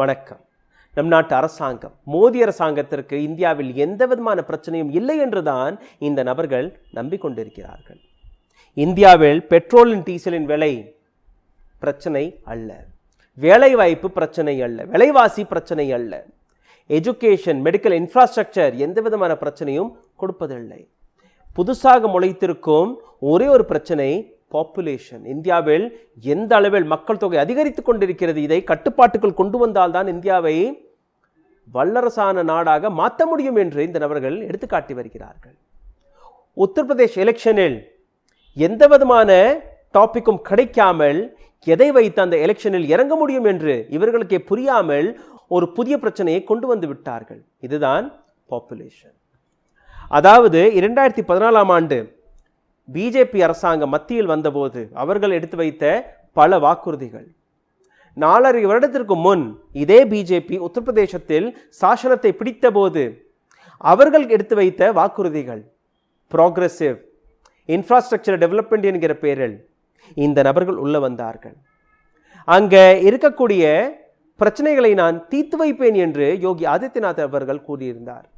வணக்கம். நம் நாட்டு அரசாங்கம், மோடி அரசாங்கத்திற்கு இந்தியாவில் எந்த விதமான பிரச்சனையும் இல்லை என்றுதான் இந்த நபர்கள் நம்பிக்கொண்டிருக்கிறார்கள். இந்தியாவில் பெட்ரோலின் டீசலின் விலை பிரச்சனை அல்ல, வேலைவாய்ப்பு பிரச்சனை அல்ல, விலைவாசி பிரச்சனை அல்ல, எஜுகேஷன், மெடிக்கல் இன்ஃப்ராஸ்ட்ரக்சர் எந்த விதமான பிரச்சனையும் கொடுப்பதில்லை. புதுசாக முளைத்திருக்கும் ஒரே ஒரு பிரச்சனை பாப்புலேஷன். இந்தியாவில் எந்த அளவில் மக்கள் தொகை அதிகரித்துக் கொண்டிருக்கிறது, இதை கட்டுப்பாட்டுக்குள் கொண்டு வந்தால்தான் இந்தியாவை வல்லரசான நாடாக மாற்ற முடியும் என்று இந்த நபர்கள் எடுத்துக்காட்டி வருகிறார்கள். உத்தரப்பிரதேஷ் எலெக்ஷனில் எந்த விதமான டாபிக்கும் கிடைக்காமல் எதை வைத்து அந்த எலெக்ஷனில் இறங்க முடியும் என்று இவர்களுக்கே புரியாமல் ஒரு புதிய பிரச்சனையை கொண்டு வந்து விட்டார்கள். இதுதான் பாப்புலேஷன். அதாவது 2014ஆம் ஆண்டு பிஜேபி அரசாங்கம் மத்தியில் வந்தபோது அவர்கள் எடுத்து வைத்த பல வாக்குறுதிகள். 4.5 வருடத்திற்கு முன் இதே பிஜேபி உத்தரப்பிரதேசத்தில் சாசனத்தை பிடித்த போது அவர்கள் எடுத்து வைத்த வாக்குறுதிகள், ப்ராக்ரெசிவ் இன்ஃப்ராஸ்ட்ரக்சர் டெவலப்மெண்ட் என்கிற பெயரில் இந்த நபர்கள் உள்ள வந்தார்கள். அங்க இருக்கக்கூடிய பிரச்சனைகளை நான் தீர்த்து வைப்பேன் என்று யோகி ஆதித்யநாத் அவர்கள் கூறியிருந்தார்.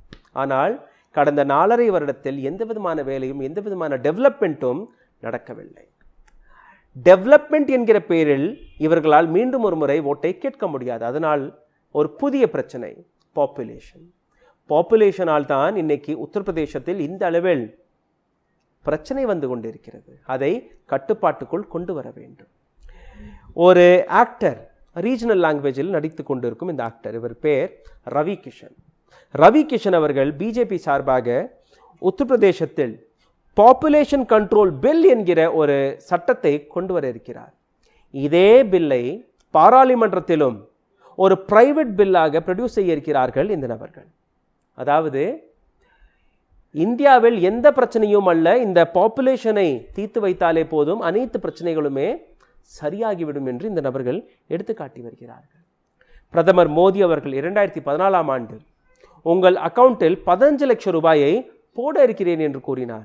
ஆனால் கடந்த 4.5 வருடத்தில் எந்த விதமான வேலையும் எந்த விதமான டெவலப்மெண்ட்டும் நடக்கவில்லை. டெவலப்மெண்ட் என்கிற பெயரில் இவர்களால் மீண்டும் ஒரு முறை ஓட்டை கேட்க முடியாது. அதனால் ஒரு புதிய பிரச்சனை பாப்புலேஷன். பாப்புலேஷனால் தான் இன்னைக்கு உத்தரப்பிரதேசத்தில் இந்த அளவில் பிரச்சனை வந்து கொண்டிருக்கிறது. அதை கட்டுப்பாட்டுக்குள் கொண்டு வர வேண்டும். ஒரு ஆக்டர் ரீஜனல் லாங்குவேஜில் நடித்து கொண்டிருக்கும் இந்த ஆக்டர், இவர் பேர் ரவி கிஷன். ரவி கிஷன் அவர்கள் பிஜேபி சார்பாக உத்தரப்பிரதேசத்தில் பாப்புலேஷன் கண்ட்ரோல் பில் என்கிற ஒரு சட்டத்தை கொண்டு வர இருக்கிறார். இதே பில்லை பாராளுமன்றத்திலும் ஒரு பிரைவேட் பில்லாக ப்ரொடியூஸ் செய்ய இருக்கிறார்கள் இந்த நபர்கள். அதாவது இந்தியாவில் எந்த பிரச்சனையும் அல்ல, இந்த பாப்புலேஷனை தீர்த்து வைத்தாலே போதும் அனைத்து பிரச்சனைகளுமே சரியாகிவிடும் என்று இந்த நபர்கள் எடுத்துக்காட்டி வருகிறார்கள். பிரதமர் மோடி அவர்கள் 2014ஆம் ஆண்டு உங்கள் அக்கவுண்டில் 15 லட்சம் ரூபாயை போட இருக்கிறேன் என்று கூறினார்,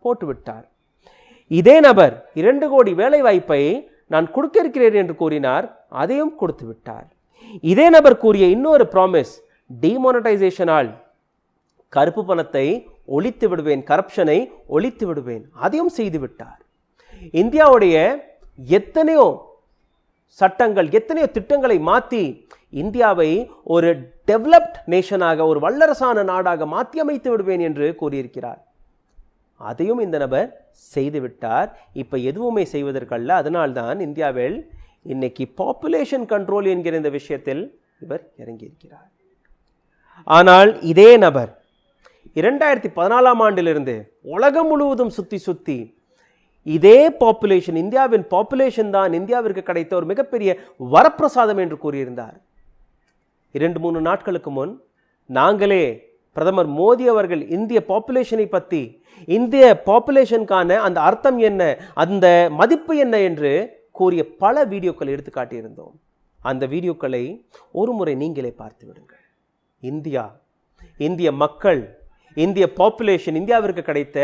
போட்டுவிட்டார். இதே நபர் 2 கோடி வேலை வாய்ப்பை நான் கொடுக்க இருக்கிறேன் என்று கூறினார், அதையும் கொடுத்து விட்டார். இதே நபர் கூறிய இன்னொரு ப்ராமிஸ், டிமானிட்டைசேஷனால் கருப்பு பணத்தை ஒழித்து விடுவேன், கரப்ஷனை ஒழித்து விடுவேன், அதையும் செய்து விட்டார். இந்தியாவுடைய எத்தனையோ சட்டங்கள், எத்தனையோ திட்டங்களை மாற்றி இந்தியாவை ஒரு டெவலப்ட் நேஷனாக, ஒரு வல்லரசான நாடாக மாற்றி அமைத்து விடுவேன் என்று கூறியிருக்கிறார். அதையும் இந்த நபர் செய்துவிட்டார். இப்ப எதுவுமே செய்வதற்கல்ல. அதனால்தான் இந்தியாவில் இன்னைக்கு பாப்புலேஷன் கண்ட்ரோல் என்கிற இந்த விஷயத்தில் இவர் இறங்கியிருக்கிறார். ஆனால் இதே நபர் 2014ஆம் ஆண்டிலிருந்து உலகம் முழுவதும் சுத்தி இதே பாப்புலேஷன், இந்தியாவின் பாப்புலேஷன் தான் இந்தியாவிற்கு கிடைத்த ஒரு மிகப்பெரிய வரப்பிரசாதம் என்று கூறியிருந்தார். 2-3 நாட்களுக்கு முன் நாங்களே பிரதமர் மோடி அவர்கள் இந்திய பாப்புலேஷனை பற்றி, இந்திய பாப்புலேஷனுக்கான அந்த அர்த்தம் என்ன, அந்த மதிப்பு என்ன என்று கூறிய பல வீடியோக்கள் எடுத்து காட்டியிருந்தோம். அந்த வீடியோக்களை ஒரு முறை நீங்களே பார்த்து விடுங்கள். இந்திய மக்கள், இந்திய பாப்புலேஷன் இந்தியாவிற்கு கிடைத்த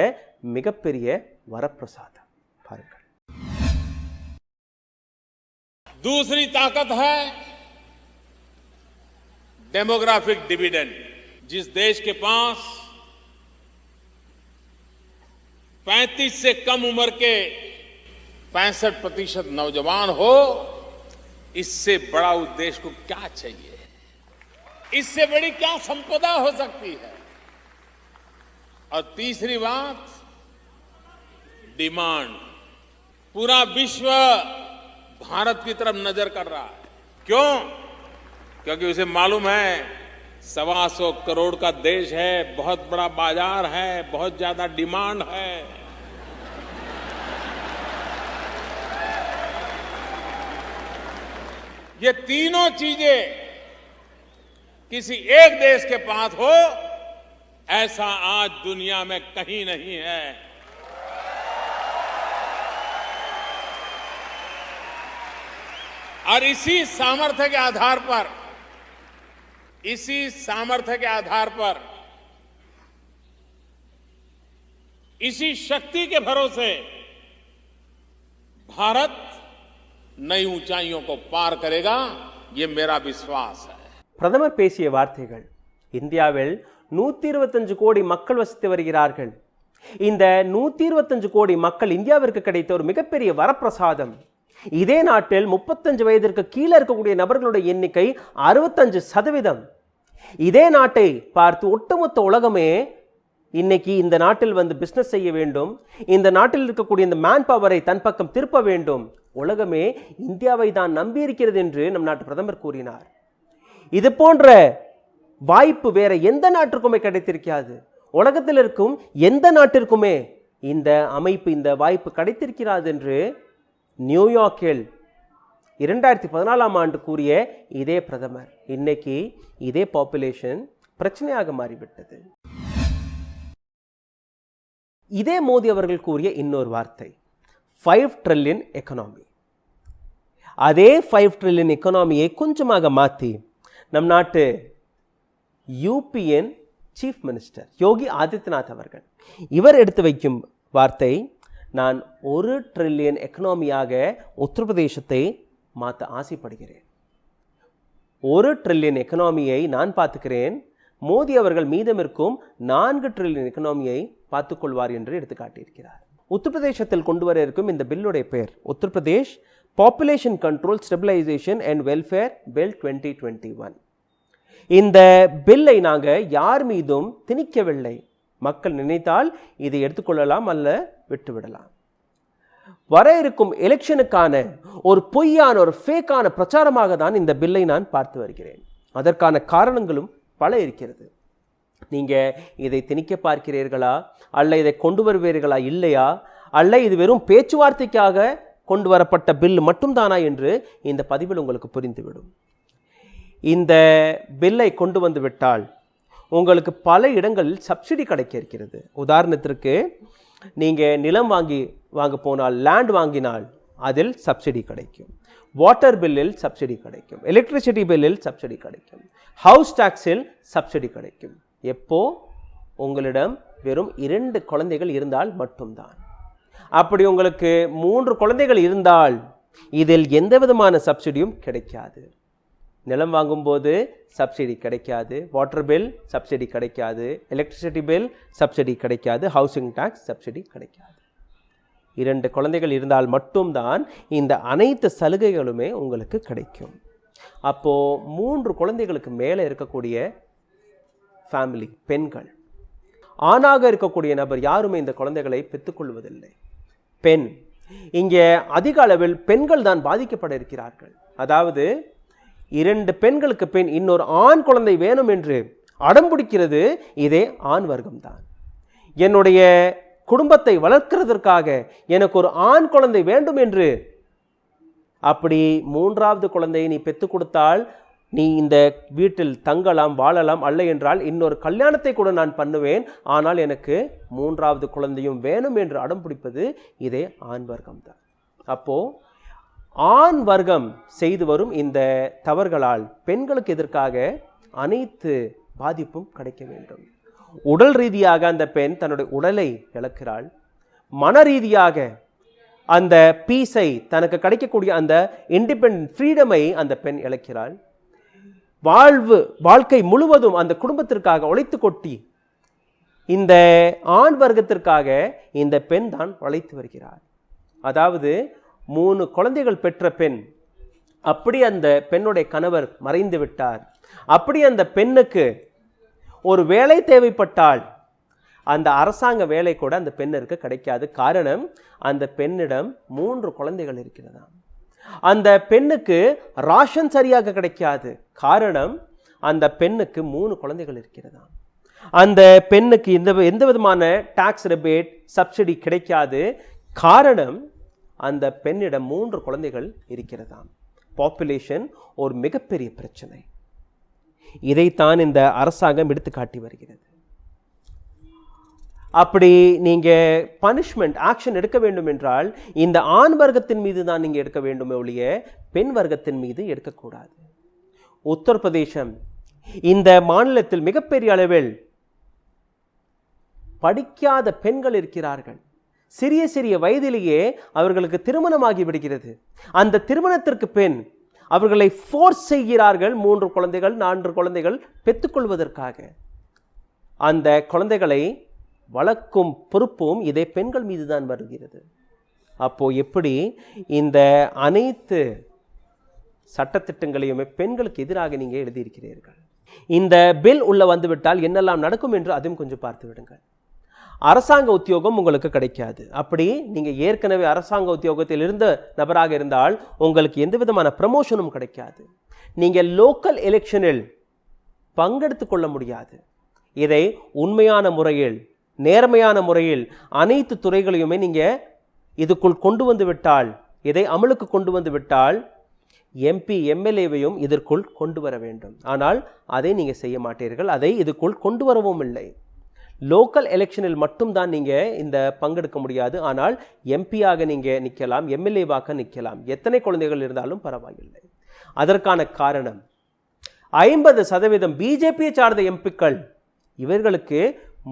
மிகப்பெரிய வரப்பிரசாதம். பாருங்கள். दूसरी ताकत है डेमोग्राफिक डिविडेंड. जिस देश के पास 35 से कम उम्र के 65% नौजवान हो, इससे बड़ा उस देश को क्या चाहिए, इससे बड़ी क्या संपदा हो सकती है. और तीसरी बात, डिमांड. पूरा विश्व भारत की तरफ नजर कर रहा है. क्यों? क्योंकि उसे मालूम है 125 करोड़ का देश है, बहुत बड़ा बाजार है, बहुत ज्यादा डिमांड है. ये तीनों चीजें किसी एक देश के पास हो, ऐसा आज दुनिया में कहीं नहीं है. और इसी सामर्थ्य के आधार पर, इसी शक्ति के भरोसे भारत नई ऊंचाइयों को पार करेगा. ये मेरा विश्वास है। பிரதமர் பேசிய வார்த்தைகள். இந்தியாவில் 125 கோடி மக்கள் வசித்து வருகிறார்கள். இந்த 125 கோடி மக்கள் இந்தியாவிற்கு கிடைத்த ஒரு மிகப்பெரிய வரப்பிரசாதம். இதே நாட்டில் 35 வயதிற்கு கீழே இருக்கக்கூடிய நபர்களுடைய எண்ணிக்கை 65%. இதே நாட்டை பார்த்து ஒட்டுமொத்த உலகமே இன்னைக்கு இந்த நாட்டில் வந்து பிசினஸ் செய்ய வேண்டும், இந்த நாட்டில் இருக்கக்கூடிய இந்த மேன் பவரை தன் பக்கம் திருப்ப வேண்டும். உலகமே இந்தியாவை தான் நம்பியிருக்கிறது என்று நம் நாட்டு பிரதமர் கூறினார். இது போன்ற வாய்ப்பு வேற எந்த நாட்டிற்குமே கிடைத்திருக்காது. உலகத்தில் இருக்கும் எந்த நாட்டிற்குமே இந்த அமைப்பு, இந்த வாய்ப்பு கிடைத்திருக்கிறது என்று நியூயார்க்கில் 2014ஆம் ஆண்டு கூறிய இதே பிரதமர் இன்னைக்கு இதே பாப்புலேஷன் பிரச்சனையாக மாறிவிட்டது. இதே மோடி அவர்கள் கூறிய இன்னொரு வார்த்தை 5 ட்ரில்லியன் எக்கனாமி. அதே 5 ட்ரில்லியன் எக்கனாமியை கொஞ்சமாக மாற்றி நம் நாட்டு UPN chief minister Yogi Adityanath அவர்கள் இவர் எடுத்து வைக்கும் வார்த்தை, நான் 1 ட்ரில்லியன் எக்கனாமியாக உத்தரப்பிரதேசத்தை மாற்ற ஆசைப்படுகிறேன். 1 ட்ரில்லியன் எக்கனாமியை நான் பார்த்துக்கிறேன், மோடி அவர்கள் மீதம் இருக்கும் 4 ட்ரில்லியன் எக்கனாமியை பார்த்துக்கொள்வார் என்று எடுத்து காட்டியிருக்கிறார். உத்தரப்பிரதேசத்தில் கொண்டு வர இருக்கும் இந்த பில்லுடைய பெயர் Uttar Pradesh population control stabilisation and welfare bill 2021. இந்த பில்லை நாங்கள் யார் மீதும் திணிக்கவில்லை. மக்கள் நினைத்தால் இதை எடுத்துக்கொள்ளலாம், அல்ல விட்டுவிடலாம். வர இருக்கும் எலெக்ஷனுக்கான ஒரு பொய்யான, ஒரு ஃபேக்கான பிரச்சாரமாக தான் இந்த பில்லை நான் பார்த்து வருகிறேன். அதற்கான காரணங்களும் பல இருக்கிறது. நீங்க இதை திணிக்க பார்க்கிறீர்களா, அல்ல இதை கொண்டு வருவீர்களா, இல்லையா, அல்ல இது வெறும் பேச்சுவார்த்தைக்காக கொண்டு வரப்பட்ட பில் மட்டும்தானா என்று இந்த பதிவில் உங்களுக்கு புரிந்துவிடும். இந்த பில்லை கொண்டு வந்து விட்டால் உங்களுக்கு பல இடங்களில் சப்சிடி கிடைக்க இருக்கிறது. உதாரணத்திற்கு நீங்கள் நிலம் வாங்க போனால், லேண்ட் வாங்கினால் அதில் சப்சிடி கிடைக்கும், வாட்டர் பில்லில் சப்சிடி கிடைக்கும், எலக்ட்ரிசிட்டி பில்லில் சப்சிடி கிடைக்கும், ஹவுஸ் டாக்ஸில் சப்சிடி கிடைக்கும். எப்போ உங்களிடம் வெறும் 2 குழந்தைகள் இருந்தால் மட்டும்தான். அப்படி உங்களுக்கு 3 குழந்தைகள் இருந்தால் இதில் எந்த விதமான சப்சிடியும் கிடைக்காது. நிலம் வாங்கும்போது சப்சிடி கிடைக்காது, வாட்டர் பில் சப்சிடி கிடைக்காது, எலக்ட்ரிசிட்டி பில் சப்சிடி கிடைக்காது, ஹவுசிங் டாக்ஸ் சப்சிடி கிடைக்காது. 2 குழந்தைகள் இருந்தால் மட்டும்தான் இந்த அனைத்து சலுகைகளுமே உங்களுக்கு கிடைக்கும். அப்போ 3 குழந்தைகளுக்கு மேலே இருக்கக்கூடிய ஃபேமிலி, பெண்கள், ஆணாக இருக்கக்கூடிய நபர் யாருமே இந்த குழந்தைகளை பெற்றுக்கொள்வதில்லை. பெண், இங்கே அதிக அளவில் பெண்கள் தான் பாதிக்கப்பட இருக்கிறார்கள். அதாவது 2 பெண்களுக்கு பெண் இன்னொரு ஆண் குழந்தை வேணும் என்று அடம்பிடிக்கிறது இதே ஆண் வர்க்கம்தான். என்னுடைய குடும்பத்தை வளர்க்கிறதற்காக எனக்கு ஒரு ஆண் குழந்தை வேண்டும் என்று, அப்படி 3வது குழந்தையை நீ பெற்றுக் கொடுத்தால் நீ இந்த வீட்டில் தங்கலாம், வாழலாம், அல்ல என்றால் இன்னொரு கல்யாணத்தை கூட நான் பண்ணுவேன், ஆனால் எனக்கு 3வது குழந்தையும் வேணும் என்று அடம் பிடிப்பது இதே ஆண் வர்க்கம் தான். அப்போ ஆண் வர்க்கம் செய்து வரும் இந்த தவறுகளால் பெண்களுக்கு எதற்காக அனைத்து பாதிப்பும் கிடைக்க வேண்டும். உடல் ரீதியாக அந்த பெண் தன்னுடைய உடலை இழக்கிறாள், மன ரீதியாக அந்த பீஸை, தனக்கு கிடைக்கக்கூடிய அந்த இண்டிபெண்டன்ட் ஃப்ரீடமை அந்த பெண் இழக்கிறாள். வாழ்க்கை முழுவதும் அந்த குடும்பத்திற்காக உழைத்து கொட்டி இந்த ஆண் வர்க்கத்திற்காக இந்த பெண் தான் உழைத்து வருகிறார். அதாவது 3 குழந்தைகள் பெற்ற பெண், அப்படி அந்த பெண்ணுடைய கணவர் மறைந்து விட்டார், அப்படி அந்த பெண்ணுக்கு ஒரு வேலை தேவைப்பட்டால் அந்த அரசாங்க வேலை கூட அந்த பெண்ணிற்கு கிடைக்காது. காரணம், அந்த பெண்ணிடம் 3 குழந்தைகள் இருக்கிறதா. அந்த பெண்ணுக்கு ராஷன் சரியாக கிடைக்காது. காரணம், அந்த பெண்ணுக்கு 3 குழந்தைகள் இருக்கிறதா. அந்த பெண்ணுக்கு எந்த விதமான டாக்ஸ் ரிபேட், சப்சிடி கிடைக்காது. காரணம், அந்த பெண்ணிடம் 3 குழந்தைகள் இருக்கிறதாம். பாப்புலேஷன் ஒரு மிகப்பெரிய பிரச்சனை. இதைத்தான் இந்த அரசாங்கம் எடுத்து காட்டி வருகிறது. அப்படி நீங்க பனிஷ்மெண்ட் ஆக்ஷன் எடுக்க வேண்டும் என்றால் இந்த ஆண் வர்க்கத்தின் மீது தான் நீங்க எடுக்க வேண்டுமே ஒழிய பெண் வர்க்கத்தின் மீது எடுக்கக்கூடாது. உத்தரப்பிரதேசம் இந்த மாநிலத்தில் மிகப்பெரிய அளவில் படிக்காத பெண்கள் இருக்கிறார்கள். சிறிய சிறிய வயதிலேயே அவர்களுக்கு திருமணமாகி விடுகிறது. அந்த திருமணத்திற்கு பெண் அவர்களை ஃபோர்ஸ் செய்கிறார்கள் 3 குழந்தைகள் 4 குழந்தைகள் பெற்றுக்கொள்வதற்காக. அந்த குழந்தைகளை வளர்க்கும் பொறுப்பும் இதே பெண்கள் மீது தான் வருகிறது. அப்போ எப்படி இந்த அனைத்து சட்டத்திட்டங்களையுமே பெண்களுக்கு எதிராக நீங்க எழுதியிருக்கிறீர்கள்? இந்த பில் உள்ள வந்துவிட்டால் என்னெல்லாம் நடக்கும் என்று அதையும் கொஞ்சம் பார்த்து விடுங்கள். அரசாங்க உத்தியோகம் உங்களுக்கு கிடைக்காது. அப்படி நீங்க ஏற்கனவே அரசாங்க உத்தியோகத்தில் இருந்த நபராக இருந்தால் உங்களுக்கு எந்த விதமான ப்ரமோஷனும் கிடைக்காது. நீங்க லோக்கல் எலெக்ஷனில் பங்கெடுத்துக் கொள்ள முடியாது. இதை உண்மையான முறையில் நேர்மையான முறையில் அனைத்து துறைகளையுமே நீங்க இதுக்குள் கொண்டு வந்து விட்டால், இதை அமலுக்கு கொண்டு வந்து விட்டால் எம்பி எம்எல்ஏவையும் இதற்குள் கொண்டு வர வேண்டும். ஆனால் அதை நீங்க செய்ய மாட்டீர்கள். அதை இதுக்குள் கொண்டு வரவும் இல்லை. லோக்கல் எலெக்ஷனில் மட்டும்தான் நீங்க இந்த பங்கெடுக்க முடியாது. ஆனால் எம்பியாக நீங்க நிற்கலாம், எம்எல்ஏவாக நிற்கலாம். எத்தனை குழந்தைகள் இருந்தாலும் பரவாயில்லை. அதற்கான காரணம் 50% பிஜேபியை சார்ந்த எம்பிக்கள், இவர்களுக்கு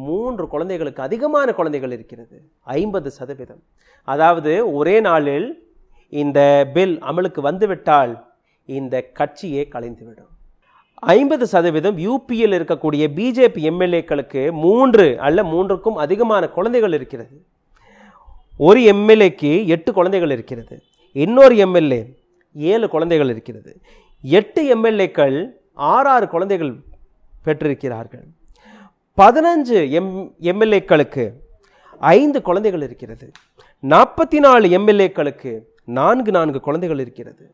3 குழந்தைகளுக்கு அதிகமான குழந்தைகள் இருக்கிறது. 50%. அதாவது ஒரே நாளில் இந்த பில் அமலுக்கு வந்துவிட்டால் இந்த கட்சியே கலைந்துவிடும். 50% யூபியில் இருக்கக்கூடிய பிஜேபி எம்எல்ஏக்களுக்கு 3 அல்ல 3க்கும் அதிகமான குழந்தைகள் இருக்கிறது. ஒரு எம்எல்ஏக்கு 8 குழந்தைகள் இருக்கிறது. இன்னொரு எம்எல்ஏ 7 குழந்தைகள் இருக்கிறது. 8 எம்எல்ஏக்கள் 6 குழந்தைகள் பெற்றிருக்கிறார்கள். 15 எம்எல்ஏக்களுக்கு 5 குழந்தைகள் இருக்கிறது. 44 எம்எல்ஏக்களுக்கு 4 குழந்தைகள் இருக்கிறது.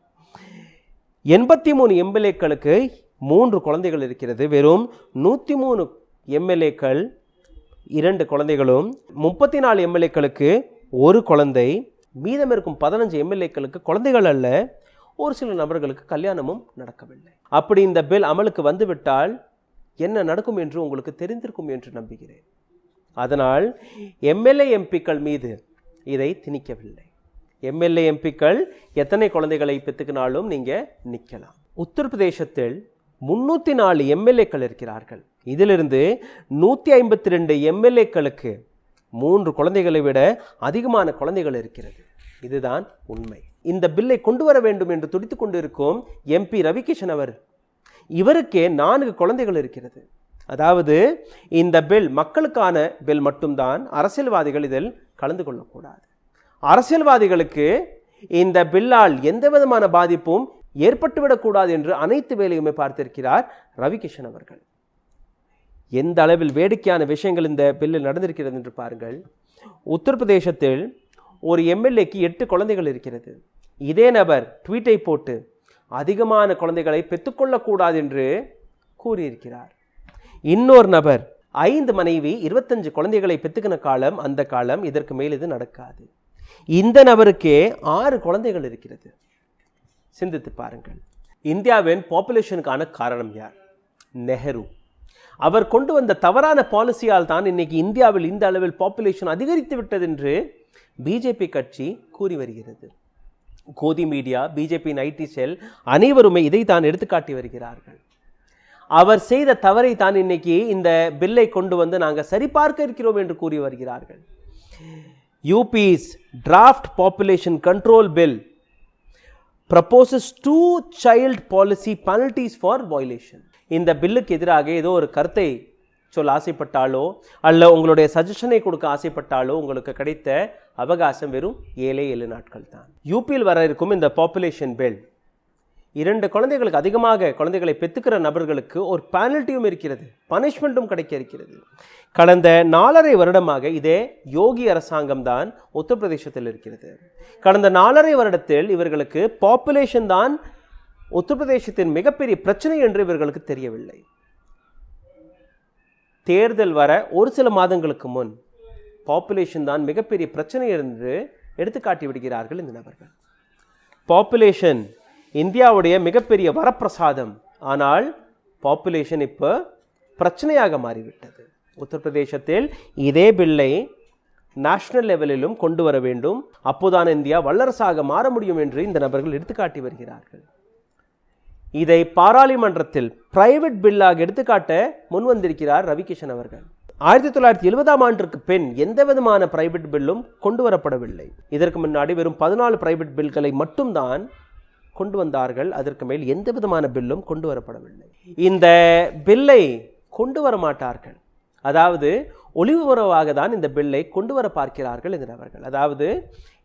83 எம்எல்ஏக்களுக்கு 3 குழந்தைகள் இருக்கிறது. வெறும் 103 எம்எல்ஏக்கள் 2 குழந்தைகளும், 34 எம்எல்ஏக்களுக்கு 1 குழந்தை, மீதம் இருக்கும் 15 எம்எல்ஏக்களுக்கு குழந்தைகள் அல்ல, ஒரு சில நபர்களுக்கு கல்யாணமும் நடக்கவில்லை. அப்படி இந்த பில் அமலுக்கு வந்துவிட்டால் என்ன நடக்கும் என்று உங்களுக்கு தெரிந்திருக்கும் என்று நம்புகிறேன். அதனால் எம்எல்ஏ எம்பிக்கள் மீது இதை திணிக்கவில்லை. எம்எல்ஏ எம்பிக்கள் எத்தனை குழந்தைகளை பெற்றுக்கினாலும் நீங்க நிற்கலாம். உத்தரப்பிரதேசத்தில் 304 எம்எல்ஏக்கள் இருக்கிறார்கள். இதிலிருந்து 152 எம்எல்ஏக்களுக்கு 3 குழந்தைகளை விட அதிகமான குழந்தைகள் இருக்கிறது. இதுதான் உண்மை. இந்த பில்லை கொண்டு வர வேண்டும் என்று துடித்துக் கொண்டிருக்கும் எம்பி ரவிகிஷன் அவர், இவருக்கே 4 குழந்தைகள் இருக்கிறது. அதாவது இந்த பில் மக்களுக்கான பில் மட்டும்தான். அரசியல்வாதிகள் இதில் கலந்து கொள்ளக்கூடாது. அரசியல்வாதிகளுக்கு இந்த பில்லால் எந்த விதமான பாதிப்பும் ஏற்பட்டுவிடக்கூடாது என்று அனைத்து வேலையுமே பார்த்திருக்கிறார் ரவிகிஷன் அவர்கள். எந்த அளவில் வேடிக்கையான விஷயங்கள் இந்த பில்லில் நடந்திருக்கிறது என்று பாருங்கள். உத்தரப்பிரதேசத்தில் ஒரு எம்எல்ஏக்கு 8 குழந்தைகள் இருக்கிறது. இதே நபர் ட்வீட்டை போட்டு அதிகமான குழந்தைகளை பெற்றுக்கொள்ளக்கூடாது என்று கூறியிருக்கிறார். இன்னொரு நபர் 5 மனைவி 25 குழந்தைகளை பெற்றுக்கின காலம் அந்த காலம், இதற்கு மேல் இது நடக்காது. இந்த நபருக்கே 6 குழந்தைகள் இருக்கிறது. சிந்தித்து பாருங்கள். இந்தியாவின் பாப்புலேஷனுக்கான காரணம் யார்? நெஹ்ரு. அவர் கொண்டு வந்த தவறான பாலிசியால் தான் இன்னைக்கு இந்தியாவில் இந்த அளவில் பாப்புலேஷன் அதிகரித்து விட்டது என்று பிஜேபி கட்சி கூறி வருகிறது. கோதி மீடியா, பிஜேபியின் ஐடி செல் அனைவருமே இதை தான் எடுத்துக்காட்டி வருகிறார்கள். அவர் செய்த தவறை தான் இன்னைக்கு இந்த பில்லை கொண்டு வந்து நாங்கள் சரிபார்க்க இருக்கிறோம் என்று கூறி வருகிறார்கள். UP's draft population control bill proposes 2 child policy penalties for violation. இந்த பில்லுக்கு எதிராக ஏதோ ஒரு கருத்தை சொல்ல ஆசைப்பட்டாலோ அல்ல உங்களுடைய சஜஷனை கொடுக்க ஆசைப்பட்டாலோ உங்களுக்கு கிடைத்த அவகாசம் வெறும் 7 நாட்கள் தான். யூபியில் வர இருக்கும் இந்த பாப்புலேஷன் பில் 2 குழந்தைகளுக்கு அதிகமாக குழந்தைகளை பெற்றுக்கிற நபர்களுக்கு ஒரு பெனல்ட்டியும் இருக்கிறது, பனிஷ்மெண்ட்டும் கிடைக்க இருக்கிறது. கடந்த 4.5 வருடமாக இதே யோகி அரசாங்கம் தான் உத்தரப்பிரதேசத்தில் இருக்கிறது. கடந்த 4.5 வருடத்தில் இவர்களுக்கு பாப்புலேஷன் தான் உத்தரப்பிரதேசத்தின் மிகப்பெரிய பிரச்சனை என்று இவர்களுக்கு தெரியவில்லை. தேர்தல் வர ஒரு சில மாதங்களுக்கு முன் பாப்புலேஷன் தான் மிகப்பெரிய பிரச்சனை என்று எடுத்துக்காட்டி விடுகிறார்கள் இந்த நபர்கள். பாப்புலேஷன் இந்தியாவுடைய மிகப்பெரிய வரப்பிரசாதம், ஆனால் பாப்புலேஷன் இப்போ பிரச்சனையாக மாறிவிட்டது. உத்தரப்பிரதேசத்தில் இதே பில்லை நேஷனல் லெவலிலும் கொண்டு வர வேண்டும், அப்போதான் இந்தியா வல்லரசாக மாற முடியும் என்று இந்த நபர்கள் எடுத்துக்காட்டி வருகிறார்கள். இதை பாராளுமன்றத்தில் பிரைவேட் பில்லாக எடுத்துக்காட்ட முன்வந்திருக்கிறார் ரவிகிஷன் அவர்கள். 1970ஆம் ஆண்டிற்கு பின் எந்த விதமான பிரைவேட் பில்லும் கொண்டு வரப்படவில்லை. இதற்கு முன்னாடி வெறும் 14 பிரைவேட் பில்களை மட்டும்தான் கொண்டு வந்தார்கள். அதற்கு மேல் எந்த விதமான பில்லும் கொண்டு வரப்படவில்லை. இந்த பில்லை கொண்டு வர மாட்டார்கள். அதாவது ஒளிவுறவாக தான் இந்த பில்லை கொண்டு வர பார்க்கிறார்கள் இந்த நபர்கள். அதாவது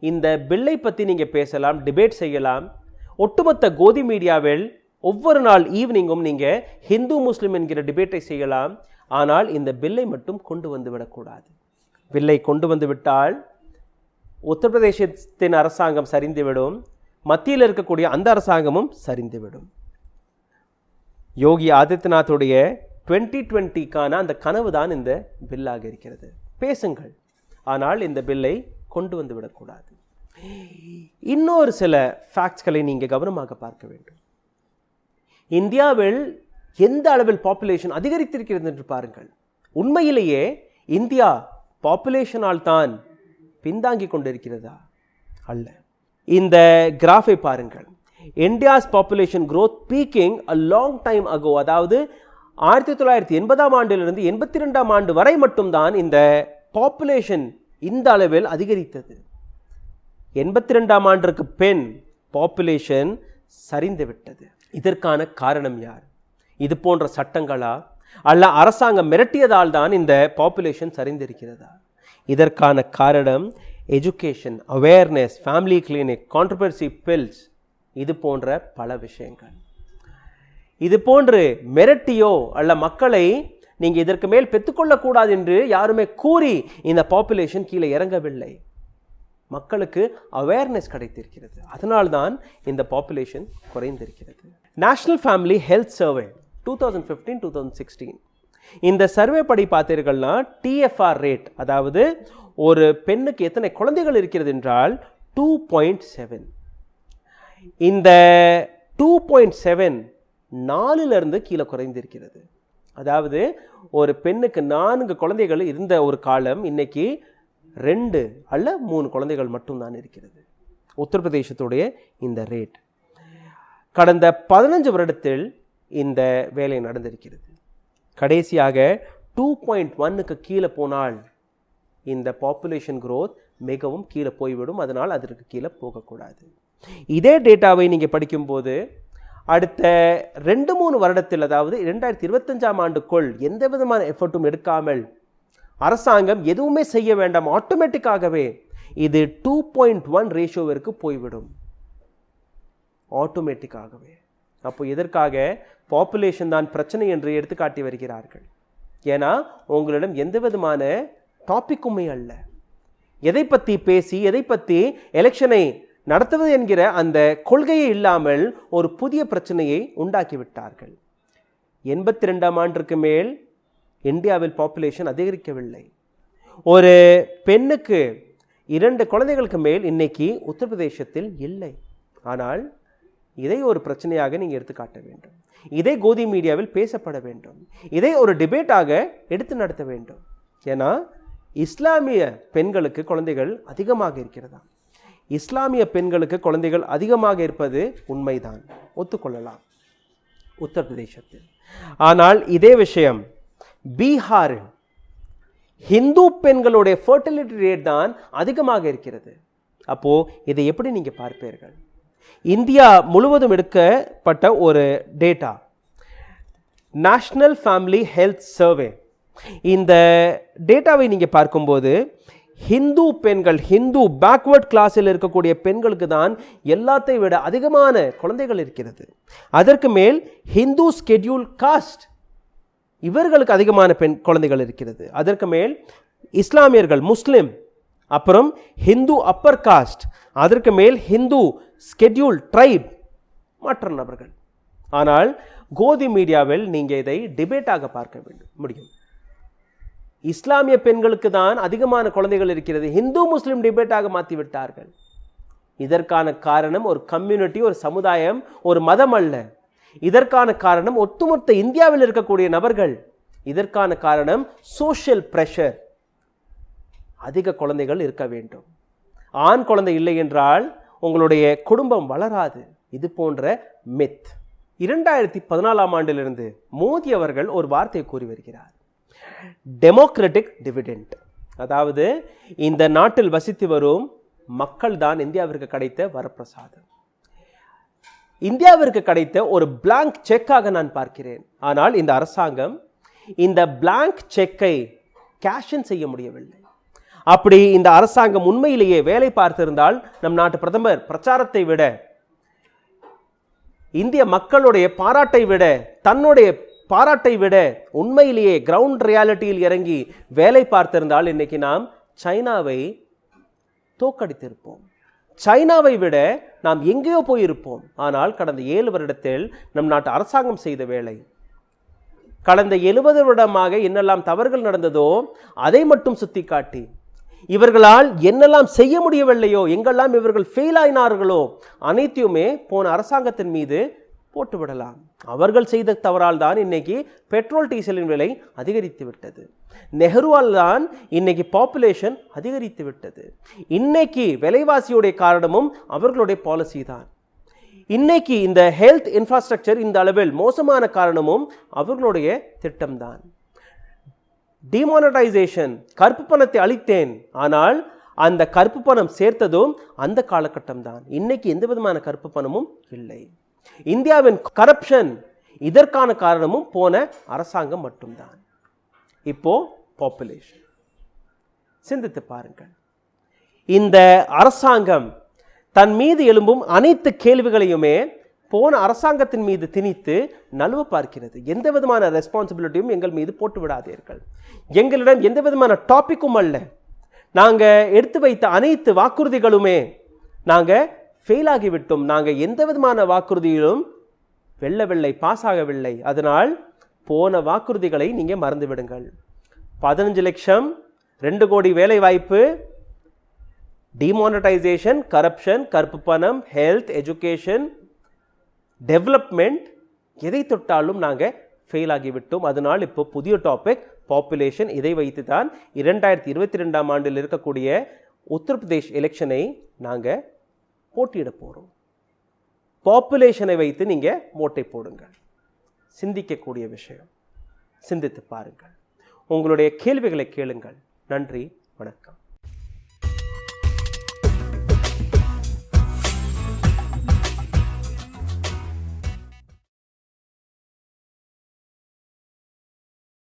இந்த பில்லை பற்றி நீங்கள் பேசலாம், டிபேட் செய்யலாம். ஒட்டுமொத்த கோதி மீடியாவில் ஒவ்வொரு நாள் ஈவினிங்கும் நீங்கள் ஹிந்து முஸ்லிம் என்கிற டிபேட்டை செய்யலாம். ஆனால் இந்த பில்லை மட்டும் கொண்டு வந்து விடக்கூடாது. பில்லை கொண்டு வந்து விட்டால் உத்தரப்பிரதேசத்தின் அரசாங்கம் சரிந்துவிடும், மத்தியில் இருக்கக்கூடிய அந்த அரசாங்கமும் சரிந்துவிடும். யோகி ஆதித்யநாத்துடைய 2020க்கான அந்த கனவு தான் இந்த பில்லாக இருக்கிறது. பேசுங்கள், ஆனால் இந்த பில்லை கொண்டு வந்து விடக்கூடாது. இன்னொரு சில ஃபேக்ட்ஸ்களை நீங்கள் கவனமாக பார்க்க வேண்டும். இந்தியாவில் எந்த அளவில் பாப்புலேஷன் அதிகரித்திருக்கிறது என்று பாருங்கள். உண்மையிலேயே இந்தியா பாப்புலேஷனால் தான் பின்தாங்கி கொண்டிருக்கிறதா? அல்ல. இந்த கிராஃபை பாருங்கள். India's population growth peaking a long time ago, அதாவது 1980ஆம் ஆண்டிலிருந்து 82ஆம் ஆண்டு வரை மட்டும்தான் இந்த பாப்புலேஷன் இந்த அளவில் அதிகரித்தது. 82ஆம் ஆண்டிற்கு பின் பாப்புலேஷன் சரிந்து விட்டது. இதற்கான காரணம் யார்? இது போன்ற சட்டங்களா, அல்ல அரசாங்கம் மிரட்டியதால் தான் இந்த பாப்புலேஷன் சரிந்திருக்கிறதா? இதற்கான காரணம் education, awareness, family clinic, controversy bills, இது போன்ற பல விஷயங்கள். இது போன்று மிரட்டியோ அல்ல மக்களை நீங்கள் இதற்கு மேல் பெற்றுக்கொள்ளக்கூடாது என்று யாருமே கூறி இந்த பாப்புலேஷன் கீழே இறங்கவில்லை. மக்களுக்கு அவேர்னஸ் கிடைத்திருக்கிறது. அதனால்தான் இந்த பாப்புலேஷன் குறைந்திருக்கிறது. நேஷனல் ஃபேமிலி ஹெல்த் சர்வே 2015-2016 இந்த சர்வே படி பார்த்தீர்கள்னா TFR ரேட், அதாவது ஒரு பெண்ணுக்கு எத்தனை குழந்தைகள் இருக்கிறது என்றால் 2.7. இந்த 2.7 4லிருந்து கீழே குறைந்திருக்கிறது. அதாவது ஒரு பெண்ணுக்கு 4 குழந்தைகள் இருந்த ஒரு காலம் இன்னைக்கு 2 அல்ல 3 குழந்தைகள் மட்டும்தான் இருக்கிறது. உத்தரப்பிரதேசத்துடைய இந்த ரேட் கடந்த 15 வருடத்தில் இந்த வேலை நடந்திருக்கிறது. கடைசியாக 2.1க்கு கீழே போனால் இந்த பாப்புலேஷன் growth மிகவும் கீழே போய்விடும். அதனால் அதற்கு கீழே போகக்கூடாது. இதே டேட்டாவை நீங்கள் படிக்கும்போது அடுத்த 2-3 வருடத்தில், அதாவது 2025ஆம் ஆண்டுக்குள் எந்த விதமான எஃபர்ட்டும் எடுக்காமல் அரசாங்கம் எதுவுமே செய்ய வேண்டாம், ஆட்டோமேட்டிக்காகவே இது 2.1 ரேஷியோவிற்கு போய்விடும். ஆட்டோமேட்டிக்காகவே. அப்போ எதற்காக பாப்புலேஷன் தான் பிரச்சனை என்று எடுத்துக்காட்டி வருகிறார்கள்? ஏன்னா உங்களிடம் எந்த விதமான டாபிக்குமே அல்ல. எதை பற்றி பேசி எதை பற்றி எலெக்ஷனை நடத்துவது என்கிற அந்த கொள்கையே இல்லாமல் ஒரு புதிய பிரச்சனையை உண்டாக்கிவிட்டார்கள். 82ஆம் ஆண்டிற்கு மேல் இந்தியாவில் பாப்புலேஷன் அதிகரிக்கவில்லை. ஒரு பெண்ணுக்கு 2 குழந்தைகளுக்கு மேல் இன்னைக்கு உத்தரப்பிரதேசத்தில் இல்லை. ஆனால் இதை ஒரு பிரச்சனையாக நீங்கள் எடுத்துக்காட்ட வேண்டும். இதை கோதி மீடியாவில் பேசப்பட வேண்டும். இதை ஒரு டிபேட்டாக எடுத்து நடத்த வேண்டும். ஏன்னா இஸ்லாமிய பெண்களுக்கு குழந்தைகள் அதிகமாக இருக்கிறதா? இஸ்லாமிய பெண்களுக்கு குழந்தைகள் அதிகமாக இருப்பது உண்மைதான், ஒத்துக்கொள்ளலாம் உத்தரப்பிரதேசத்தில். ஆனால் இதே விஷயம் பீகாரில் ஹிந்து பெண்களுடைய ஃபர்டிலிட்டி ரேட் தான் அதிகமாக இருக்கிறது. அப்போ இதை எப்படி நீங்க பார்ப்பீர்கள்? இந்தியா முழுவதும் எடுக்கப்பட்ட ஒரு data, national family health survey. இந்த டேட்டாவை நீங்க பார்க்கும்போது ஹிந்து பெண்கள், ஹிந்து பேக்வர்ட் கிளாஸில் இருக்கக்கூடிய பெண்களுக்கு தான் எல்லாத்தை விட அதிகமான குழந்தைகள் இருக்கிறது. அதற்கு மேல் ஹிந்து ஸ்கெட்யூல் காஸ்ட், இவர்களுக்கு அதிகமான குழந்தைகள் இருக்கிறது. அதற்கு மேல் இஸ்லாமியர்கள், முஸ்லிம், அப்புறம் ஹிந்து அப்பர் காஸ்ட், அதற்கு மேல் ஹிந்து ஸ்கெட்யூல் ட்ரைப், மற்ற நபர்கள். ஆனால் கோதி மீடியாவில் நீங்க இதை டிபேட்டாக பார்க்க முடியும். இஸ்லாமிய பெண்களுக்கு தான் அதிகமான குழந்தைகள் இருக்கிறது, ஹிந்து முஸ்லிம் டிபேட்டாக மாற்றி விட்டார்கள். இதற்கான காரணம் ஒரு கம்யூனிட்டி, ஒரு சமுதாயம், ஒரு மதம் அல்ல. இதற்கான காரணம் ஒட்டுமொத்த இந்தியாவில் இருக்கக்கூடிய நபர்கள். இதற்கான காரணம் சோஷியல் பிரஷர். அதிக குழந்தைகள் இருக்க வேண்டும். ஆண் குழந்தை இல்லை என்றால் உங்களுடைய குடும்பம் வளராது. இது போன்ற மித். 2014ஆம் ஆண்டிலிருந்து மோடி அவர்கள் ஒரு வார்த்தையை கூறி வருகிறார், டெமோக்ராட்டிக் டிவிடெண்ட். அதாவது இந்த நாட்டில் வசித்து வரும் மக்கள் தான் இந்தியாவிற்கு கிடைத்த வரப்பிரசாதம். இந்தியாவிற்கு கிடைத்த ஒரு பிளாங்க் செக்காக நான் பார்க்கிறேன். ஆனால் இந்த அரசாங்கம் இந்த பிளாங்க் செக்கை கேஷன் செய்ய முடியவில்லை. அப்படி இந்த அரசாங்கம் உண்மையிலேயே வேலை பார்த்திருந்தால் நம் நாட்டு பிரதமர் பிரச்சாரத்தை விட, இந்திய மக்களுடைய பாராட்டை விட, தன்னுடைய பாராட்டை விட உண்மையிலேயே கிரவுண்ட் ரியாலிட்டியில் இறங்கி வேலை பார்த்திருந்தால் இன்னைக்கு நாம் சைனாவை தோக்கடித்திருப்போம். சைனாவை விட நாம் எங்கேயோ போயிருப்போம். ஆனால் கடந்த 7 வருடத்தில் நம் நாட்டு அரசாங்கம் செய்த வேலை, கடந்த 70 வருடமாக என்னெல்லாம் தவறுகள் நடந்ததோ அதை மட்டும் சுட்டிக்காட்டி, இவர்களால் என்னெல்லாம் செய்ய முடியவில்லையோ, எங்கெல்லாம் இவர்கள் ஃபெயில் ஆயினார்களோ அனைத்தையுமே போன அரசாங்கத்தின் மீது போட்டுவிடலாம். அவர்கள் செய்த தவறால் தான் இன்னைக்கு பெட்ரோல் டீசலின் விலை அதிகரித்து விட்டது. நெஹ்ருவால் தான் இன்னைக்கு பாப்புலேஷன் அதிகரித்து விட்டது. இன்னைக்கு விலைவாசியுடைய காரணமும் அவர்களுடைய பாலிசி தான். இன்னைக்கு இந்த ஹெல்த் இன்ஃப்ராஸ்ட்ரக்சர் இந்த அளவில் மோசமான காரணமும் அவர்களுடைய திட்டம்தான். டிமானடைசேஷன், கருப்பு பணத்தை அளித்தேன், ஆனால் அந்த கருப்பு பணம் சேர்த்ததும் அந்த காலகட்டம் தான். இன்னைக்கு எந்த விதமான கருப்பு பணமும் இல்லை. இந்தியாவின் கரப்ஷன், இதற்கான காரணமும் போன அரசாங்கம் மட்டும்தான். இப்போ பாப்புலேஷன் சிந்தித்து பாருங்கள். இந்த அரசாங்கம் தன் மீது எழும்பும் அனைத்து கேள்விகளையுமே போன அரசாங்கத்தின் மீது திணித்து நழுவ பார்க்கிறது. எந்த விதமான ரெஸ்பான்சிபிலிட்டியும் எங்கள் மீது போட்டு விடாதீர்கள். எங்களிடம் எந்த விதமான டாபிக்கும் அல்ல. நாங்கள் எடுத்து வைத்த அனைத்து வாக்குறுதிகளுமே நாங்கள் ஃபெயில் ஆகிவிட்டோம். நாங்கள் எந்த விதமான வாக்குறுதியிலும் வெள்ளவில்லை, பாஸ் ஆகவில்லை. அதனால் போன வாக்குறுதிகளை நீங்கள் மறந்து விடுங்கள். 15 லட்சம், 2 கோடி வேலை வாய்ப்பு, டிமானடைசேஷன், கரப்ஷன், கருப்பு பணம், ஹெல்த், எஜுகேஷன், டெவலப்மெண்ட், எதை தொட்டாலும் நாங்கள் ஃபெயில் ஆகிவிட்டோம். அதனால் இப்போ புதிய டாபிக் பாப்புலேஷன். இதை வைத்து தான் 2022ஆம் ஆண்டில் இருக்கக்கூடிய உத்தரப்பிரதேஷ் எலெக்ஷனை நாங்கள் போட்டியிட போகிறோம். பாப்புலேஷனை வைத்து நீங்கள் ஓட்டை போடுங்கள். சிந்திக்கக்கூடிய விஷயம், சிந்தித்து பாருங்கள். உங்களுடைய கேள்விகளை கேளுங்கள். நன்றி, வணக்கம்.